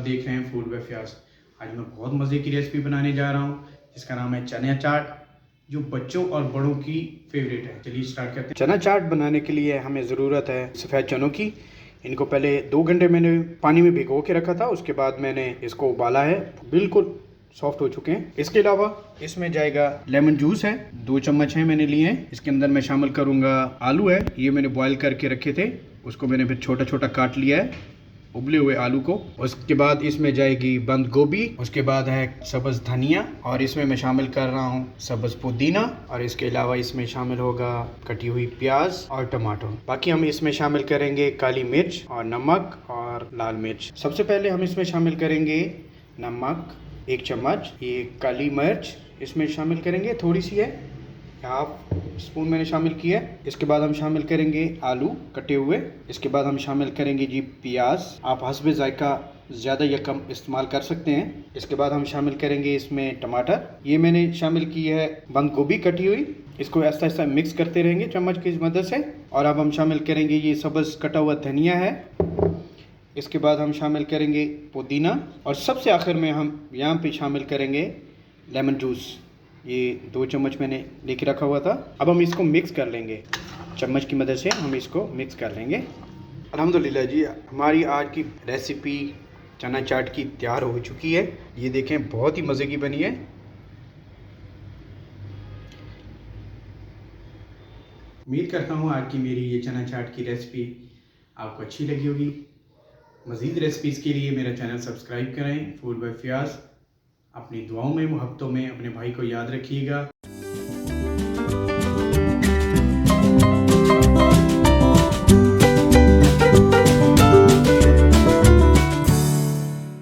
देख रहे हैं फूड बाय फियाज। आज मैं बहुत मज़े की रेसिपी बनाने जा रहा हूँ जिसका नाम है चना चाट, जो बच्चों और बड़ों की फेवरेट है। चलिए स्टार्ट करते हैं। चना चाट बनाने के लिए हमें ज़रूरत है सफ़ेद चनों की। इनको पहले 2 घंटे मैंने पानी में भिगो के रखा था, उसके बाद मैंने इसको उबाला है, बिल्कुल सॉफ्ट हो चुके हैं। इसके अलावा इसमें जाएगा लेमन जूस है, 2 चम्मच है मैंने लिए हैं। इसके अंदर मैं शामिल करूँगा आलू है, ये मैंने बॉयल करके रखे थे, उसको मैंने फिर छोटा छोटा काट लिया है, उबले हुए आलू को। उसके बाद इसमें जाएगी बंद गोभी, उसके बाद है सब्ज़ धनिया, और इसमें मैं शामिल कर रहा हूँ सब्ज़ पुदीना, और इसके अलावा इसमें शामिल होगा कटी हुई प्याज और टमाटर। बाकी हम इसमें शामिल करेंगे काली मिर्च और नमक और लाल मिर्च। सबसे पहले हम इसमें शामिल करेंगे नमक 1 चम्मच, ये काली मिर्च इसमें शामिल करेंगे, थोड़ी सी है, हाफ स्पून मैंने शामिल किया है। इसके बाद हम शामिल करेंगे आलू कटे हुए। इसके बाद हम शामिल करेंगे जी प्याज, आप हस्बे जायका ज़्यादा या कम इस्तेमाल कर सकते हैं। इसके बाद हम शामिल करेंगे इसमें टमाटर, ये मैंने शामिल की है बंद गोभी कटी हुई। इसको ऐसा ऐसा मिक्स करते रहेंगे चम्मच की मदद से। और अब हम शामिल करेंगे ये सब्ज़ कटा हुआ धनिया है। इसके बाद हम शामिल करेंगे पुदीना, और सबसे आखिर में हम यहाँ पे शामिल करेंगे लेमन जूस, ये 2 चम्मच मैंने लेके रखा हुआ था। अब हम इसको मिक्स कर लेंगे, चम्मच की मदद से हम इसको मिक्स कर लेंगे। अल्हम्दुलिल्लाह जी, हमारी आज की रेसिपी चना चाट की तैयार हो चुकी है। ये देखें, बहुत ही मज़े की बनी है। उम्मीद करता हूँ आज की मेरी ये चना चाट की रेसिपी आपको अच्छी लगी होगी। मज़ीद रेसिपीज़ के लिए मेरा चैनल सब्सक्राइब करें, फूड बाय फियाज। अपनी दुआओं में, मोहब्बतों में अपने भाई को याद रखिएगा।